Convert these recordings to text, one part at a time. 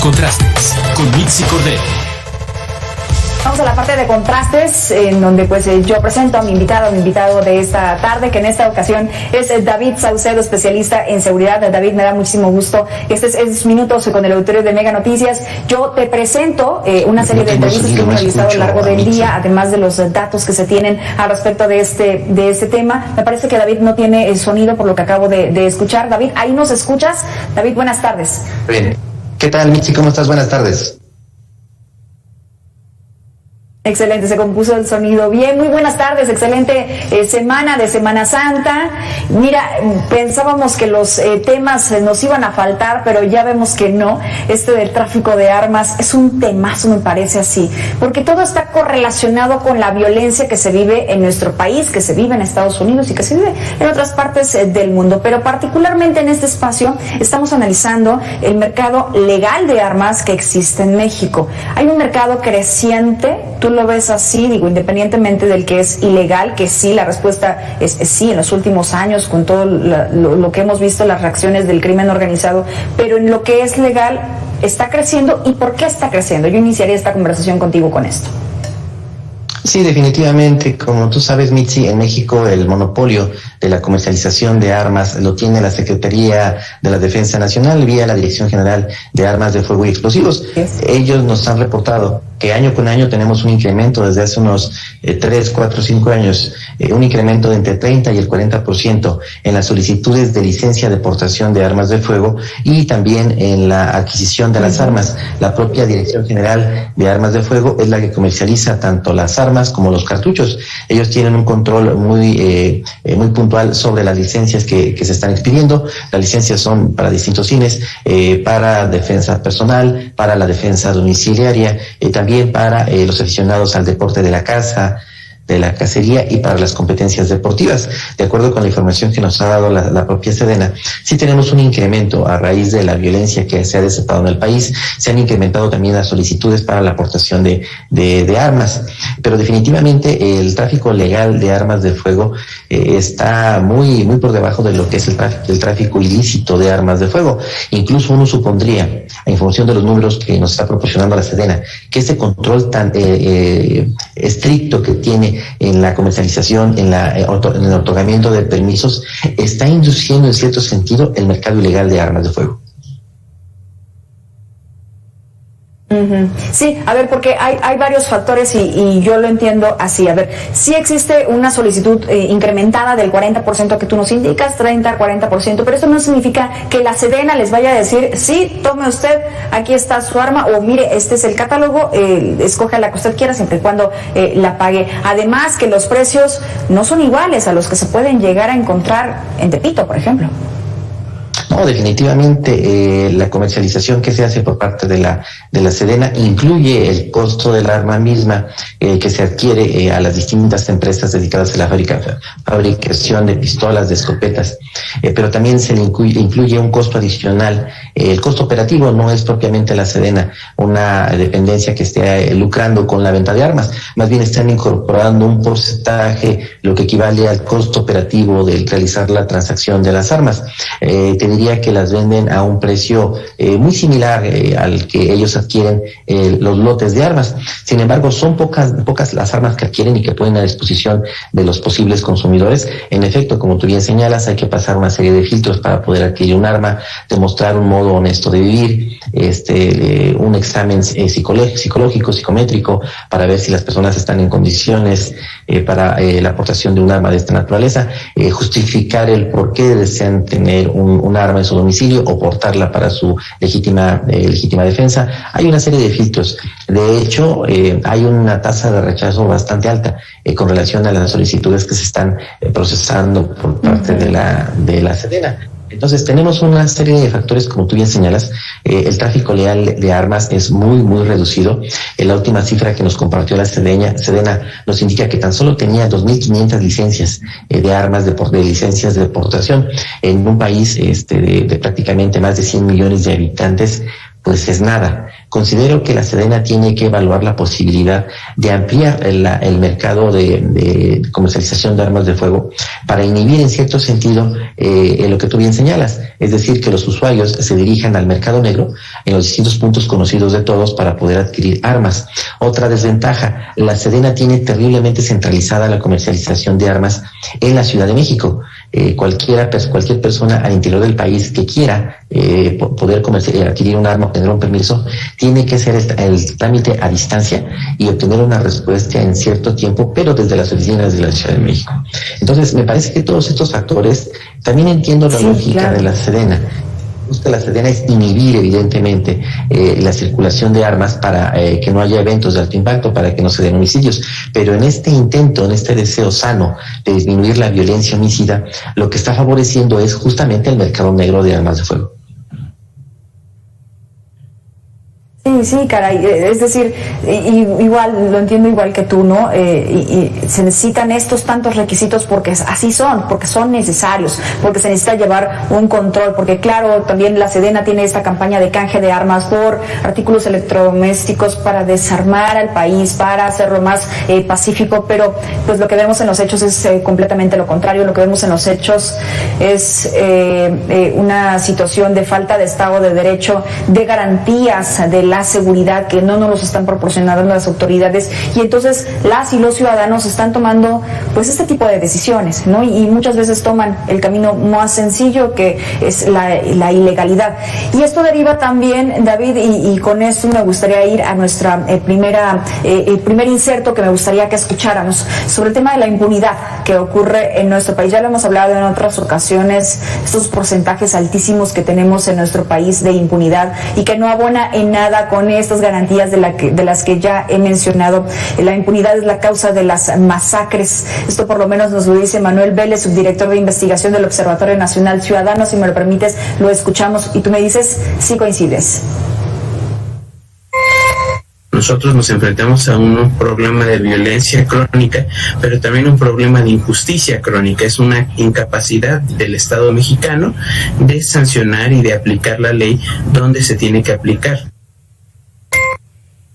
Contrastes con Mitzi Cordero. Vamos a la parte de contrastes, en donde pues yo presento a mi invitado de esta tarde, que en esta ocasión es David Saucedo, especialista en seguridad. David, me da muchísimo gusto que estés en estos minutos con el auditorio de Mega Noticias. Yo te presento una serie de entrevistas que hemos realizado a lo largo del día, además de los datos que se tienen al respecto de este tema. Me parece que David no tiene el sonido por lo que acabo de escuchar. David, ¿ahí nos escuchas? David, buenas tardes. Bien. ¿Qué tal, Mitzi? ¿Cómo estás? Buenas tardes. Excelente, se compuso el sonido bien. Muy buenas tardes, excelente semana de Semana Santa. Mira, pensábamos que los temas nos iban a faltar, pero ya vemos que no. Este del tráfico de armas es un temazo, me parece así, porque todo está correlacionado con la violencia que se vive en nuestro país, que se vive en Estados Unidos y que se vive en otras partes del mundo. Pero particularmente en este espacio estamos analizando el mercado legal de armas que existe en México. Hay un mercado creciente. ¿Tú lo ves así? Digo, independientemente del que es ilegal, que sí, la respuesta es sí en los últimos años, con todo lo que hemos visto, las reacciones del crimen organizado, pero en lo que es legal está creciendo. ¿Y por qué está creciendo? Yo iniciaría esta conversación contigo con esto. Sí, definitivamente. Como tú sabes, Mitzi, en México el monopolio de la comercialización de armas lo tiene la Secretaría de la Defensa Nacional vía la Dirección General de Armas de Fuego y Explosivos. Ellos nos han reportado que año con año tenemos un incremento desde hace unos 3, 4, 5 años, un incremento de entre 30 y el 40% en las solicitudes de licencia de portación de armas de fuego y también en la adquisición de las armas. La propia Dirección General de Armas de Fuego es la que comercializa tanto las armas como los cartuchos. Ellos tienen un control muy puntual sobre las licencias que se están expidiendo. Las licencias son para distintos fines, para defensa personal, para la defensa domiciliaria, también para los aficionados al deporte de la caza, de la cacería y para las competencias deportivas. De acuerdo con la información que nos ha dado la propia Sedena, sí tenemos un incremento a raíz de la violencia que se ha desatado en el país. Se han incrementado también las solicitudes para la aportación de armas, pero definitivamente el tráfico legal de armas de fuego está muy por debajo de lo que es el tráfico ilícito de armas de fuego. Incluso uno supondría, en función de los números que nos está proporcionando la Sedena, que ese control tan estricto que tiene en la comercialización, en el otorgamiento de permisos, está induciendo en cierto sentido el mercado ilegal de armas de fuego. Sí, a ver, porque hay varios factores y yo lo entiendo así. A ver, sí existe una solicitud incrementada del 40% que tú nos indicas, 30, 40%, pero eso no significa que la Sedena les vaya a decir, sí, tome usted, aquí está su arma, o mire, este es el catálogo, escoja la que usted quiera siempre y cuando la pague. Además, que los precios no son iguales a los que se pueden llegar a encontrar en Tepito, por ejemplo. No, definitivamente la comercialización que se hace por parte de la Sedena incluye el costo del arma misma que se adquiere a las distintas empresas dedicadas a la fabricación de pistolas, de escopetas, pero también se le incluye un costo adicional. El costo operativo no es propiamente la Sedena una dependencia que esté lucrando con la venta de armas, más bien están incorporando un porcentaje, lo que equivale al costo operativo de realizar la transacción de las armas. Te diría que las venden a un precio muy similar al que ellos adquieren los lotes de armas. Sin embargo, son pocas las armas que adquieren y que ponen a disposición de los posibles consumidores. En efecto, como tú bien señalas, hay que pasar una serie de filtros para poder adquirir un arma, demostrar un modo honesto de vivir, un examen psicológico, psicométrico, para ver si las personas están en condiciones para la aportación de un arma de esta naturaleza, justificar el por qué desean tener un arma en su domicilio o portarla para su legítima defensa. Hay una serie de filtros. De hecho, hay una tasa de rechazo bastante alta con relación a las solicitudes que se están procesando por parte de la Sedena. Entonces tenemos una serie de factores, como tú bien señalas. El tráfico legal de armas es muy reducido. La última cifra que nos compartió la Sedena nos indica que tan solo tenía 2.500 licencias de armas, de licencias de deportación en un país de prácticamente más de 100 millones de habitantes. pues es nada. Considero que la Sedena tiene que evaluar la posibilidad de ampliar el mercado de comercialización de armas de fuego para inhibir en cierto sentido lo que tú bien señalas, es decir, que los usuarios se dirijan al mercado negro en los distintos puntos conocidos de todos para poder adquirir armas. Otra desventaja, la Sedena tiene terriblemente centralizada la comercialización de armas en la Ciudad de México. Cualquier persona al interior del país que quiera poder adquirir un arma, obtener un permiso, tiene que hacer el trámite a distancia y obtener una respuesta en cierto tiempo, pero desde las oficinas de la Ciudad de México. Entonces, me parece que todos estos factores, también entiendo la lógica de la Sedena. Busca la Sedena es inhibir evidentemente la circulación de armas para que no haya eventos de alto impacto, para que no se den homicidios, pero en este intento, en este deseo sano de disminuir la violencia homicida, lo que está favoreciendo es justamente el mercado negro de armas de fuego. Sí, caray, es decir, igual, lo entiendo igual que tú, ¿no? Y se necesitan estos tantos requisitos porque así son, porque son necesarios, porque se necesita llevar un control, porque claro, también la Sedena tiene esta campaña de canje de armas por artículos electrodomésticos para desarmar al país, para hacerlo más pacífico, pero pues lo que vemos en los hechos es completamente lo contrario. Lo que vemos en los hechos es una situación de falta de Estado de Derecho, de garantías de la seguridad que no nos los están proporcionando las autoridades, y entonces las y los ciudadanos están tomando pues este tipo de decisiones, ¿no? Y muchas veces toman el camino más sencillo, que es la ilegalidad. Y esto deriva también, David, y con esto me gustaría ir a nuestra el primer inserto que me gustaría que escucháramos sobre el tema de la impunidad que ocurre en nuestro país. Ya lo hemos hablado en otras ocasiones, estos porcentajes altísimos que tenemos en nuestro país de impunidad y que no abona en nada con estas garantías de las que ya he mencionado. La impunidad es la causa de las masacres. Esto por lo menos nos lo dice Manuel Vélez, subdirector de investigación del Observatorio Nacional Ciudadano. Si me lo permites, lo escuchamos y tú me dices si coincides. Nosotros nos enfrentamos a un problema de violencia crónica, pero también un problema de injusticia crónica. Es una incapacidad del Estado mexicano de sancionar y de aplicar la ley donde se tiene que aplicar.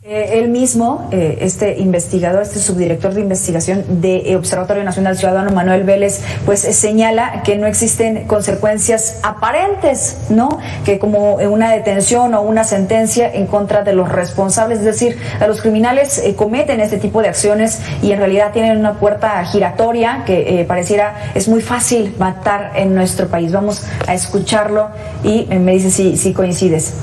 Él mismo, este investigador, este subdirector de investigación de Observatorio Nacional Ciudadano, Manuel Vélez, pues señala que no existen consecuencias aparentes, ¿no? Que como una detención o una sentencia en contra de los responsables, es decir, a los criminales cometen este tipo de acciones y en realidad tienen una puerta giratoria que pareciera es muy fácil matar en nuestro país. Vamos a escucharlo y me dice si coincides.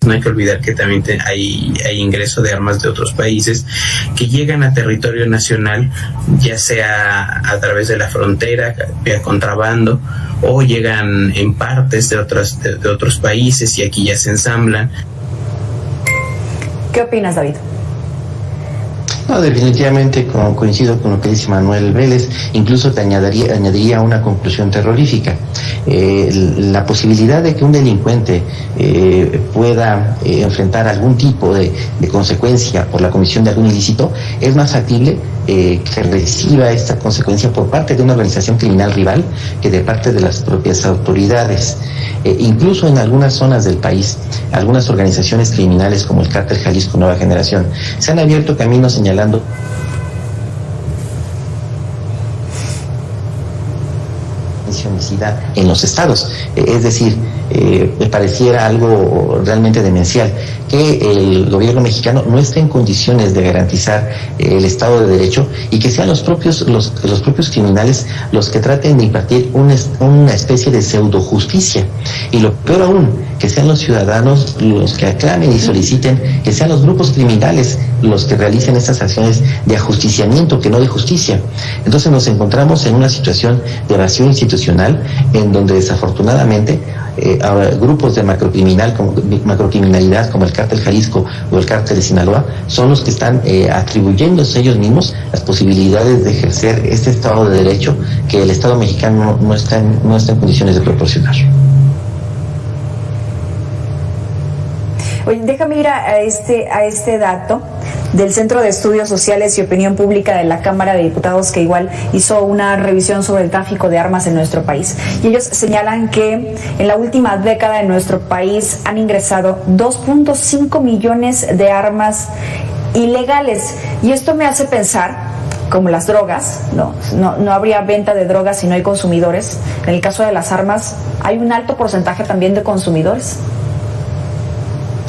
No hay que olvidar que también hay ingreso de armas de otros países que llegan a territorio nacional, ya sea a través de la frontera, vía contrabando, o llegan en partes de otros países y aquí ya se ensamblan. ¿Qué opinas, David? No, definitivamente coincido con lo que dice Manuel Vélez. Incluso te añadiría una conclusión terrorífica. La posibilidad de que un delincuente pueda enfrentar algún tipo de consecuencia por la comisión de algún ilícito es más factible que reciba esta consecuencia por parte de una organización criminal rival que de parte de las propias autoridades. Incluso en algunas zonas del país, algunas organizaciones criminales como el Cártel Jalisco Nueva Generación se han abierto caminos señalando homicida en los estados. Es decir, me pareciera algo realmente demencial que el gobierno mexicano no esté en condiciones de garantizar el Estado de Derecho y que sean los propios criminales los que traten de impartir una especie de pseudo justicia. Y lo peor aún, que sean los ciudadanos los que aclamen y soliciten, que sean los grupos criminales los que realicen estas acciones de ajusticiamiento, que no de justicia. Entonces nos encontramos en una situación de vacío institucional en donde desafortunadamente grupos de macrocriminalidad como el Cártel Jalisco o el Cártel de Sinaloa son los que están atribuyéndose ellos mismos las posibilidades de ejercer este Estado de Derecho que el Estado mexicano no está en condiciones de proporcionar. Oye, déjame ir a este dato del Centro de Estudios Sociales y Opinión Pública de la Cámara de Diputados, que igual hizo una revisión sobre el tráfico de armas en nuestro país. Y ellos señalan que en la última década en nuestro país han ingresado 2.5 millones de armas ilegales. Y esto me hace pensar, como las drogas, no habría venta de drogas si no hay consumidores. En el caso de las armas, hay un alto porcentaje también de consumidores.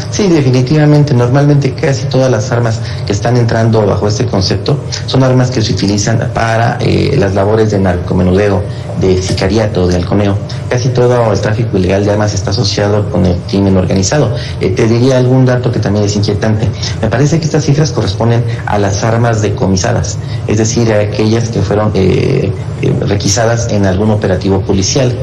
Sí, definitivamente. Normalmente casi todas las armas que están entrando bajo este concepto son armas que se utilizan para las labores de narcomenudeo, de sicariato, de halconeo. Casi todo el tráfico ilegal de armas está asociado con el crimen organizado. Te diría algún dato que también es inquietante. Me parece que estas cifras corresponden a las armas decomisadas, es decir, a aquellas que fueron requisadas en algún operativo policial.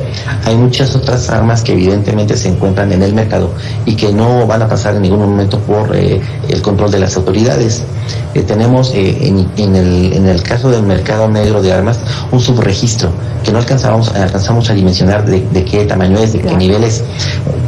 Hay muchas otras armas que evidentemente se encuentran en el mercado y que no van a pasar en ningún momento por el control de las autoridades. Tenemos en el caso del mercado negro de armas un subregistro que no alcanzamos a dimensionar de qué tamaño es, de qué nivel es.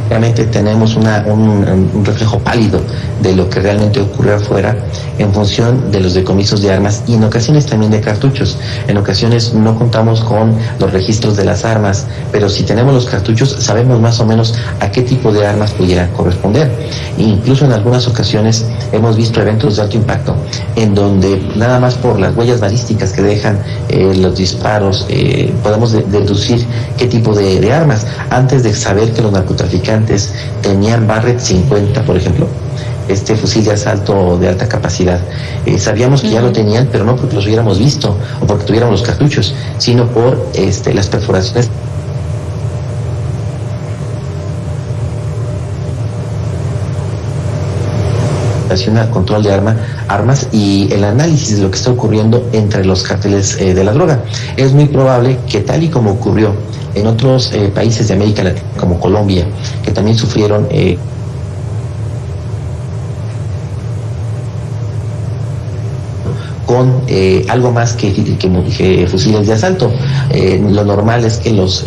Realmente tenemos un reflejo pálido de lo que realmente ocurre afuera en función de los decomisos de armas y en ocasiones también de cartuchos. En ocasiones no contamos con los registros de las armas, pero si tenemos los cartuchos sabemos más o menos a qué tipo de armas pudieran corresponder. E incluso en algunas ocasiones hemos visto eventos de alto impacto en donde nada más por las huellas balísticas que dejan los disparos podemos deducir qué tipo de armas, antes de saber que los narcotraficantes tenían Barrett 50, por ejemplo, este fusil de asalto de alta capacidad. Sabíamos que ya lo tenían, pero no porque los hubiéramos visto o porque tuviéramos los cartuchos, sino por las perforaciones al control de armas y el análisis de lo que está ocurriendo entre los cárteles de la droga. Es muy probable que, tal y como ocurrió en otros países de América Latina, como Colombia, que también sufrieron con algo más que fusiles de asalto. Lo normal es que los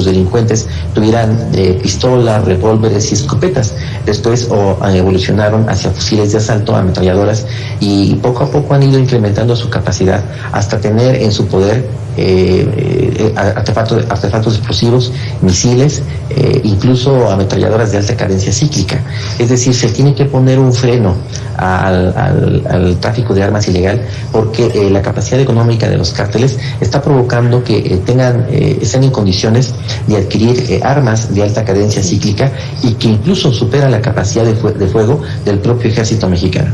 delincuentes tuvieran pistolas, revólveres y escopetas. Después evolucionaron hacia fusiles de asalto, ametralladoras, y poco a poco han ido incrementando su capacidad hasta tener en su poder artefactos explosivos, misiles, incluso ametralladoras de alta cadencia cíclica. Es decir, se tiene que poner un freno al tráfico de armas ilegal, porque la capacidad económica de los cárteles está provocando que estén en condiciones de adquirir armas de alta cadencia cíclica y que incluso supera la capacidad de fuego del propio ejército mexicano.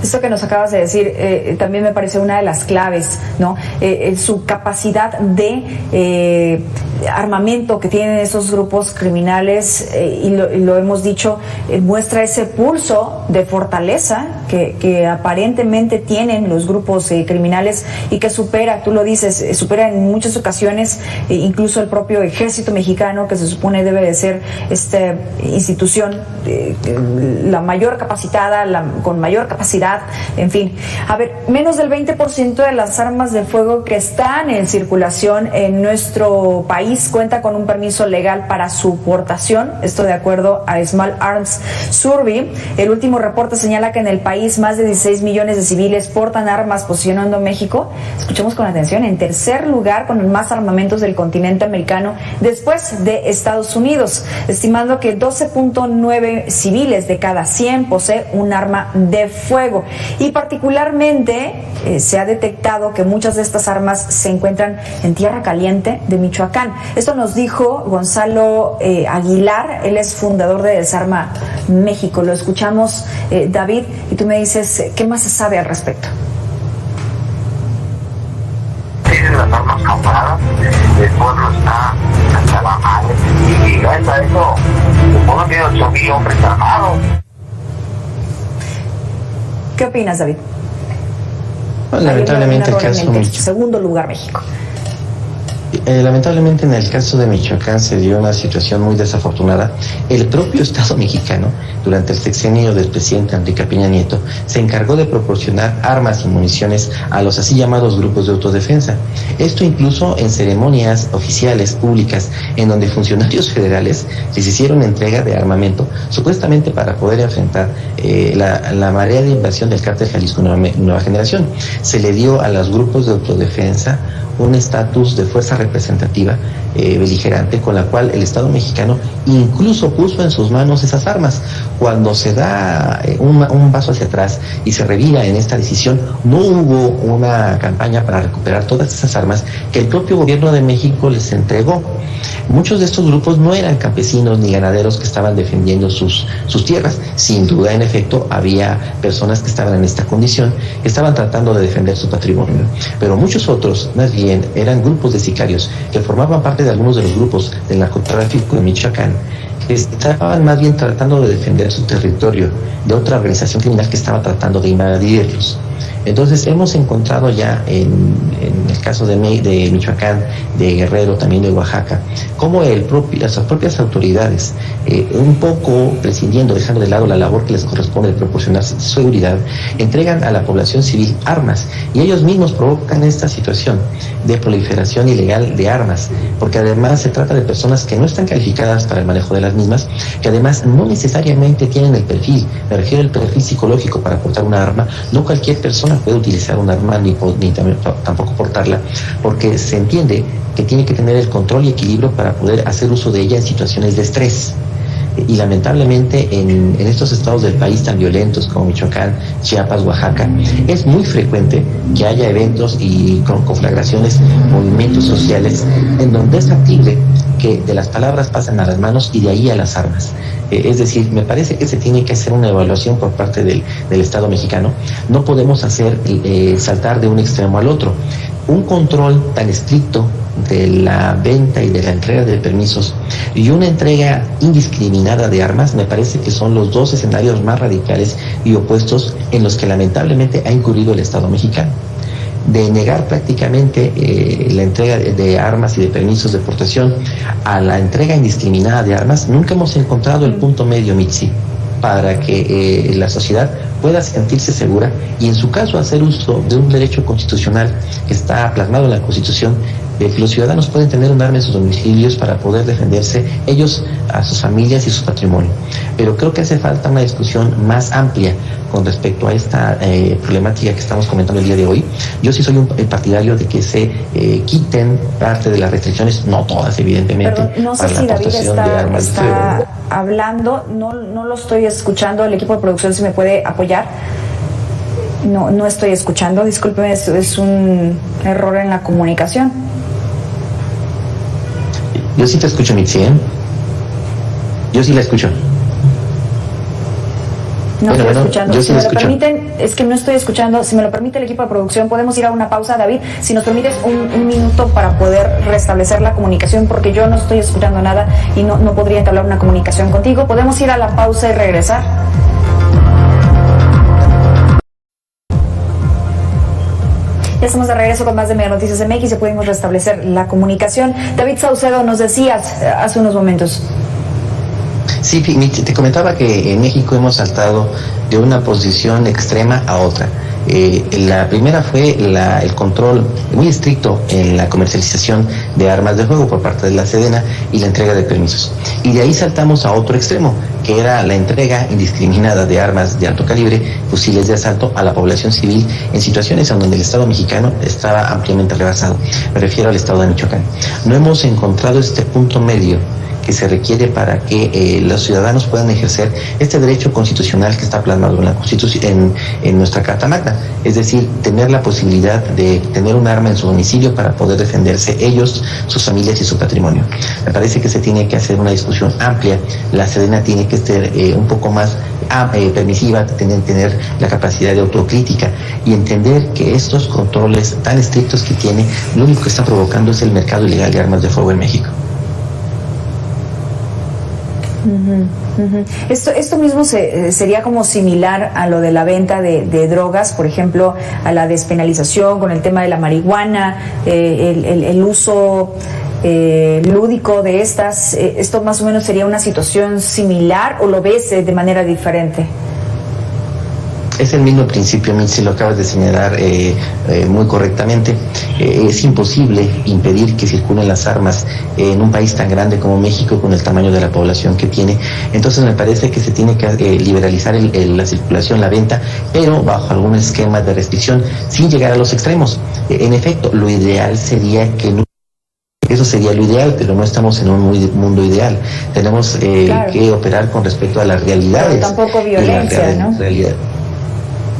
Esto que nos acabas de decir también me parece una de las claves, ¿no? Su capacidad de armamento que tienen esos grupos criminales, y lo hemos dicho, muestra ese pulso de fortaleza que aparentemente tienen los grupos criminales y que supera, tú lo dices, supera en muchas ocasiones incluso el propio ejército mexicano, que se supone debe de ser esta institución la mayor capacitada, con mayor capacidad. En fin, a ver, menos del 20% de las armas de fuego que están en circulación en nuestro país cuenta con un permiso legal para su portación, esto de acuerdo a Small Arms Survey. El último reporte señala que en el país más de 16 millones de civiles portan armas, posicionando a México, escuchemos con atención, en tercer lugar con más armamentos del continente americano después de Estados Unidos, estimando que 12.9 civiles de cada 100 posee un arma de fuego. Y particularmente se ha detectado que muchas de estas armas se encuentran en Tierra Caliente de Michoacán. Esto nos dijo Gonzalo Aguilar, él es fundador de Desarma México. Lo escuchamos, David, y tú me dices, ¿qué más se sabe al respecto? Tienen las armas compradas, el pueblo está hasta la madre, y gracias a eso, el pueblo tiene 8,000 hombres armados. ¿Qué opinas, David? Bueno, lamentablemente el caso segundo lugar, México. Lamentablemente en el caso de Michoacán se dio una situación muy desafortunada. El propio Estado mexicano, durante el sexenio del presidente Enrique Peña Nieto, se encargó de proporcionar armas y municiones a los así llamados grupos de autodefensa. Esto incluso en ceremonias oficiales públicas, en donde funcionarios federales les hicieron entrega de armamento, supuestamente para poder enfrentar la marea de invasión del cártel Jalisco Nueva Generación. Se le dio a los grupos de autodefensa un estatus de fuerza representativa beligerante, con la cual el Estado mexicano incluso puso en sus manos esas armas. Cuando se da un paso hacia atrás y se revira en esta decisión, no hubo una campaña para recuperar todas esas armas que el propio gobierno de México les entregó. Muchos de estos grupos no eran campesinos ni ganaderos que estaban defendiendo sus tierras. Sin duda, en efecto, había personas que estaban en esta condición, que estaban tratando de defender su patrimonio. Pero muchos otros, más bien, eran grupos de sicarios que formaban parte de algunos de los grupos del narcotráfico de Michoacán, que estaban más bien tratando de defender su territorio de otra organización criminal que estaba tratando de invadirlos. Entonces hemos encontrado ya en el caso de Michoacán, de Guerrero, también de Oaxaca, cómo las propias autoridades, un poco prescindiendo, dejando de lado la labor que les corresponde de proporcionar seguridad, entregan a la población civil armas, y ellos mismos provocan esta situación de proliferación ilegal de armas, porque además se trata de personas que no están calificadas para el manejo de las mismas, que además no necesariamente tienen el perfil, me refiero al perfil psicológico para portar una arma. No cualquier persona puede utilizar un arma ni tampoco portarla, porque se entiende que tiene que tener el control y equilibrio para poder hacer uso de ella en situaciones de estrés. Y lamentablemente en estos estados del país tan violentos como Michoacán, Chiapas, Oaxaca, es muy frecuente que haya eventos y conflagraciones, movimientos sociales, en donde es factible que de las palabras pasan a las manos y de ahí a las armas. Es decir, me parece que se tiene que hacer una evaluación por parte del Estado mexicano. No podemos hacer saltar de un extremo al otro. Un control tan estricto de la venta y de la entrega de permisos y una entrega indiscriminada de armas, me parece que son los dos escenarios más radicales y opuestos en los que lamentablemente ha incurrido el Estado mexicano. De negar prácticamente la entrega de armas y de permisos de portación a la entrega indiscriminada de armas, nunca hemos encontrado el punto medio, Mitzi, para que la sociedad pueda sentirse segura y en su caso hacer uso de un derecho constitucional que está plasmado en la Constitución, de que los ciudadanos pueden tener un arma en sus domicilios para poder defenderse ellos, a sus familias y su patrimonio. Pero creo que hace falta una discusión más amplia con respecto a esta problemática que estamos comentando el día de hoy. Yo sí soy un partidario de que se quiten parte de las restricciones, no todas evidentemente. Pero no sé para si la David aportación de armas de fuego. está hablando, no lo estoy escuchando. El equipo de producción, si me puede apoyar. No estoy escuchando, discúlpeme, es un error en la comunicación. Yo sí te escucho, Mitzi, ¿eh? Yo sí la escucho. No estoy escuchando. Yo Si sí me la lo escucho. permiten, es que no estoy escuchando. Si me lo permite el equipo de producción, podemos ir a una pausa, David. Si nos permites un minuto para poder restablecer la comunicación, porque yo no estoy escuchando nada y no podría entablar una comunicación contigo. Podemos ir a la pausa y regresar. Ya estamos de regreso con más de Mega Noticias MX, ya pudimos restablecer la comunicación. David Saucedo, nos decías hace unos momentos. Sí, te comentaba que en México hemos saltado de una posición extrema a otra. La primera fue el control muy estricto en la comercialización de armas de fuego por parte de la Sedena y la entrega de permisos. Y de ahí saltamos a otro extremo, que era la entrega indiscriminada de armas de alto calibre, fusiles de asalto a la población civil en situaciones en donde el Estado mexicano estaba ampliamente rebasado. Me refiero al Estado de Michoacán. No hemos encontrado este punto medio que se requiere para que los ciudadanos puedan ejercer este derecho constitucional que está plasmado en la Constitución, en nuestra Carta Magna, es decir, tener la posibilidad de tener un arma en su domicilio para poder defenderse ellos, sus familias y su patrimonio. Me parece que se tiene que hacer una discusión amplia. La Sedena tiene que ser un poco más permisiva, tener la capacidad de autocrítica y entender que estos controles tan estrictos que tiene, lo único que están provocando es el mercado ilegal de armas de fuego en México. Esto mismo sería como similar a lo de la venta de drogas, por ejemplo, a la despenalización con el tema de la marihuana, el uso lúdico de estas. ¿Esto más o menos sería una situación similar o lo ves de manera diferente? Es el mismo principio, Mitzi, lo acabas de señalar muy correctamente. Es imposible impedir que circulen las armas en un país tan grande como México, con el tamaño de la población que tiene. Entonces me parece que se tiene que liberalizar la circulación, la venta, pero bajo algún esquema de restricción, sin llegar a los extremos. En efecto, lo ideal sería que no. Eso sería lo ideal, pero no estamos en un mundo ideal. Tenemos claro, que operar con respecto a las realidades. Pero tampoco violencia, ¿no?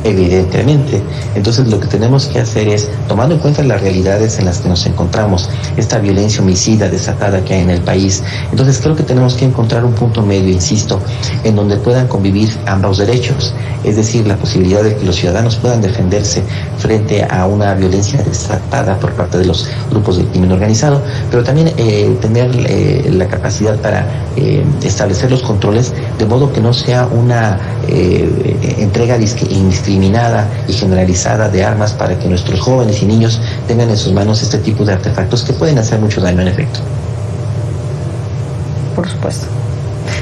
Evidentemente. Entonces lo que tenemos que hacer es, tomando en cuenta las realidades en las que nos encontramos, esta violencia homicida desatada que hay en el país, entonces creo que tenemos que encontrar un punto medio, insisto, en donde puedan convivir ambos derechos, es decir, la posibilidad de que los ciudadanos puedan defenderse frente a una violencia desatada por parte de los grupos de crimen organizado, pero también tener la capacidad para establecer los controles de modo que no sea una entrega indiscriminada y generalizada de armas para que nuestros jóvenes y niños tengan en sus manos este tipo de artefactos que pueden hacer mucho daño en efecto. Por supuesto.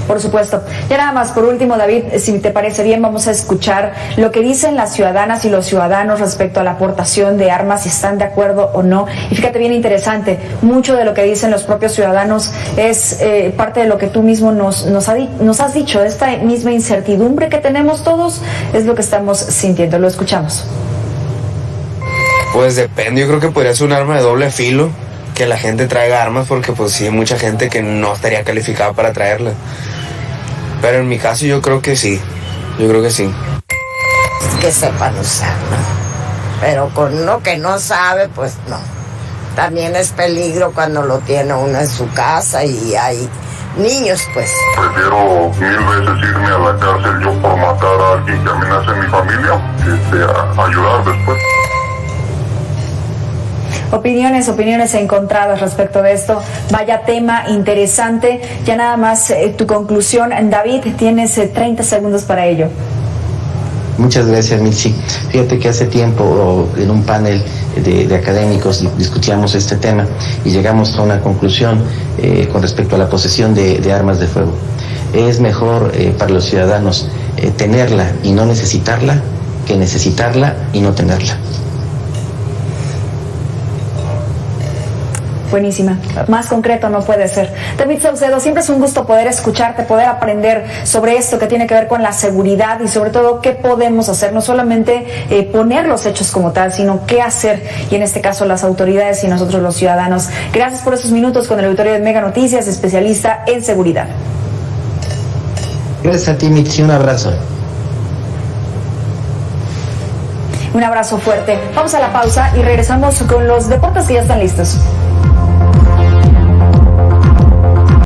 Por supuesto. Ya nada más, por último, David, si te parece bien, vamos a escuchar lo que dicen las ciudadanas y los ciudadanos respecto a la aportación de armas, si están de acuerdo o no. Y fíjate, bien interesante, mucho de lo que dicen los propios ciudadanos es parte de lo que tú mismo nos has dicho. Esta misma incertidumbre que tenemos todos es lo que estamos sintiendo. Lo escuchamos. Pues depende, yo creo que podría ser un arma de doble filo, que la gente traiga armas, porque pues sí hay mucha gente que no estaría calificada para traerlas. Pero en mi caso yo creo que sí, Que sepan usar, ¿no? Pero con uno que no sabe, pues no. También es peligro cuando lo tiene uno en su casa y hay niños, pues. Prefiero 1000 veces irme a la cárcel yo por matar a alguien que amenace a mi familia, que a ayudar después. Opiniones encontradas respecto de esto. Vaya tema interesante. Ya nada más tu conclusión, David, tienes 30 segundos para ello. Muchas gracias, Mitzi. Fíjate que hace tiempo en un panel de académicos discutíamos este tema y llegamos a una conclusión con respecto a la posesión de armas de fuego. Es mejor para los ciudadanos tenerla y no necesitarla que necesitarla y no tenerla. Buenísima. Más concreto no puede ser. David Saucedo, siempre es un gusto poder escucharte, poder aprender sobre esto que tiene que ver con la seguridad y sobre todo qué podemos hacer, no solamente poner los hechos como tal, sino qué hacer, y en este caso las autoridades y nosotros los ciudadanos. Gracias por esos minutos con el auditorio de Mega Noticias, especialista en seguridad. Gracias a ti, Mitzi, un abrazo. Un abrazo fuerte. Vamos a la pausa y regresamos con los deportes que ya están listos.